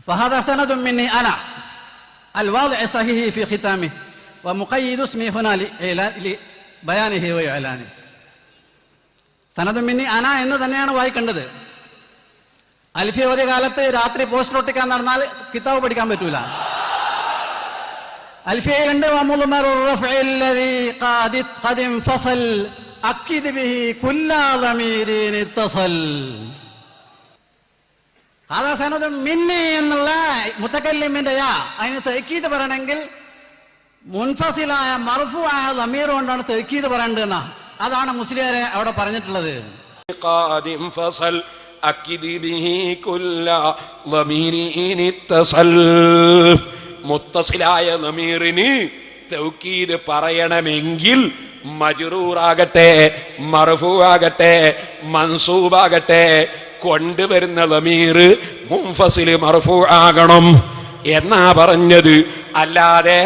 فهذا سند مني أنا الواضع صحيح في ختامه ومقيد اسمي هنا لبيانه وإعلانه. സനദ് മിന്നി അന എന്ന് തന്നെയാണ് വായിക്കേണ്ടത്. അൽഫി ഒരു കാലത്ത് രാത്രി പോസ്റ്റ് ഒട്ടിക്കാൻ നടന്നാൽ കിതാബ് പഠിക്കാൻ പറ്റൂല. അൽഫിയുണ്ട് അതാ സനദ് മിന്നി എന്നുള്ള മുത്തക്കല്ലിമിന്റെ അതിന് തഅക്കീദ് പറയണമെങ്കിൽ മുൻഫസിലായ മർഫൂആയ ദമീർ കൊണ്ടാണ് തഅക്കീദ് പറയേണ്ടതെന്നാ. അതാണ് മുസ്ലിയാരെ അവിടെ പറഞ്ഞിട്ടുള്ളത്. മുത്തസിലായ ദമീറിന് തൗക്കീദ് പറയണമെങ്കിൽ മജ്റൂറാകട്ടെ മർഫൂആകട്ടെ മൻസൂബാകട്ടെ കൊണ്ടുവരുന്ന ദമീർ മുൻഫസിൽ മർഫൂആകണം എന്നാ പറഞ്ഞത്. അല്ലാതെ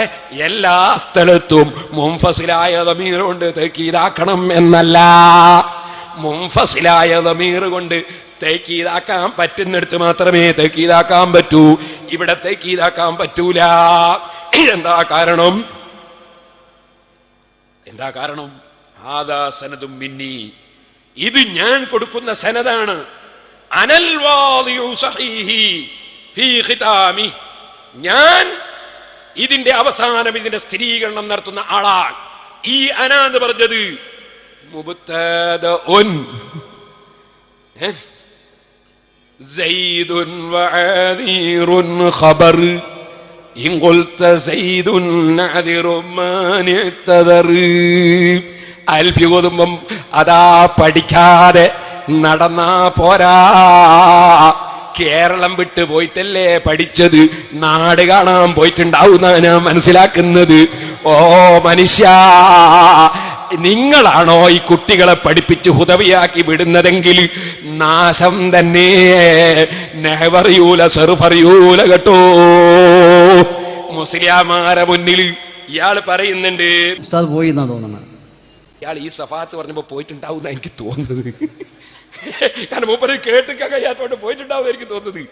എല്ലാ സ്ഥലത്തും മുൻഫസിലായ ദമീർ കൊണ്ട് തൗക്കീദാക്കണം എന്നല്ല. മുൻഫസിലായ ദമീർ കൊണ്ട് തൗക്കീദാക്കാൻ പറ്റുന്നിടത്ത് മാത്രമേ തൗക്കീദാക്കാൻ പറ്റൂ. ഇവിടെ തൗക്കീദാക്കാൻ പറ്റൂല. എന്താ കാരണം? ഹാദാ സനദും മിന്നി, ഇത് ഞാൻ കൊടുക്കുന്ന സനദാണ്. അനൽ വാദിഉ സഹീഹി ഫീ ഖിതാമി, ഞാൻ ഇതിന്റെ അവസാനം ഇതിന്റെ സ്ഥിരീകരണം നടത്തുന്ന ആളാണ്. ഈ അന എന്ന് പറഞ്ഞത് മുബ്തദഉൻ സയ്യിദുൻ വഅദീറുൻ ഖബർ ഇൻ ഖുൽത സയ്യിദുൻ നഅദിറുൻ മാനിഅതദർ. അൽഫി ഓതുമ്പം അതാ പഠിക്കാതെ നടന്നാ പോരാ. കേരളം വിട്ട് പോയിട്ടല്ലേ പഠിച്ചത്, നാട് കാണാൻ പോയിട്ടുണ്ടാവുന്ന ഞാൻ മനസ്സിലാക്കുന്നത്. ഓ മനുഷ്യ, നിങ്ങളാണോ ഈ കുട്ടികളെ പഠിപ്പിച്ച് ഹുദവിയാക്കി വിടുന്നതെങ്കിൽ നാശം തന്നെ. നെഹ്വറിയൂല സെറുഫറിയൂല കേട്ടോ. മുസ്ലിയാമാരെ മുന്നിൽ ഇയാൾ പറയുന്നുണ്ട്, പോയി എന്നാ തോന്നുന്നത്. ഇയാൾ ഈ സഫാത്ത് പറഞ്ഞപ്പോ പോയിട്ടുണ്ടാവുന്ന എനിക്ക് തോന്നുന്നത്. കാരണം മൂപ്പര് കേട്ടിക്കാൻ കഴിയാത്തോണ്ട് പോയിട്ടുണ്ടാവും എനിക്ക് തോന്നുന്നത്.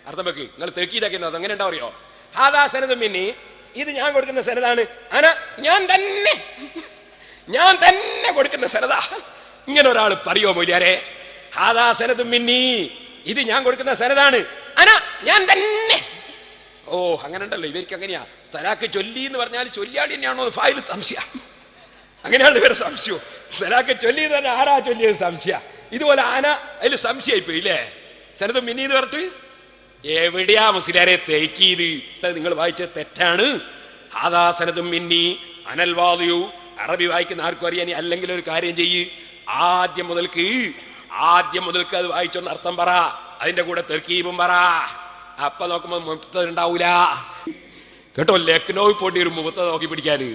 അർത്ഥം വെക്ക്, നിങ്ങൾ തെക്കീലാക്കുന്നത് അങ്ങനെ ഉണ്ടാവും. അറിയോ? ഹാദാ സനദും മിന്നി, ഇത് ഞാൻ കൊടുക്കുന്ന സനദാണ്. അന ഞാൻ തന്നെ കൊടുക്കുന്ന സനദാ. ഇങ്ങനെ ഒരാൾ പറയോ മൊയ്യാരെ? ഹാദാ സനദും മിന്നി, ഇത് ഞാൻ കൊടുക്കുന്ന സനദാണ്. അന ഞാൻ തന്നെ. ഓ അങ്ങനെ ഉണ്ടല്ലോ, ഇവർക്ക് അങ്ങനെയാ. തലാക്ക് ചൊല്ലി എന്ന് പറഞ്ഞാൽ ചൊല്ലിയാടി തന്നെയാണോ ഫായിൽ സംശയ. അങ്ങനെയാണ് ഇവരെ സംശയം. തലാക്ക് ചൊല്ലി എന്ന് പറഞ്ഞാൽ ആരാ ചൊല്ലിയത് സംശയ. ഇതുപോലെ ആന അതിൽ സംശയായിപ്പോയി ഇല്ലേ? സനദും മിന്നി എന്ന് പറഞ്ഞിട്ട് എവിടെയാ മുസ്ലിയാരെ തേക്കീത്? നിങ്ങൾ വായിച്ചത് തെറ്റാണ്. ഹാദാ സനദും മിന്നി അനൽ വാദിഉ. അറബി വായിക്കുന്ന ആർക്കും അറിയാൻ. അല്ലെങ്കിൽ ഒരു കാര്യം ചെയ്യ്, ആദ്യം മുതൽക്ക് അത് വായിച്ചൊന്ന് അർത്ഥം പറ, അതിന്റെ കൂടെ തെർക്കീബും പറ. അപ്പൊ നോക്കുമ്പോ മുപ്പത് ഉണ്ടാവൂല കേട്ടോ. ലക്നൌ പോണ്ടി ഒരു മുപ്പത് നോക്കി പിടിക്കാന്.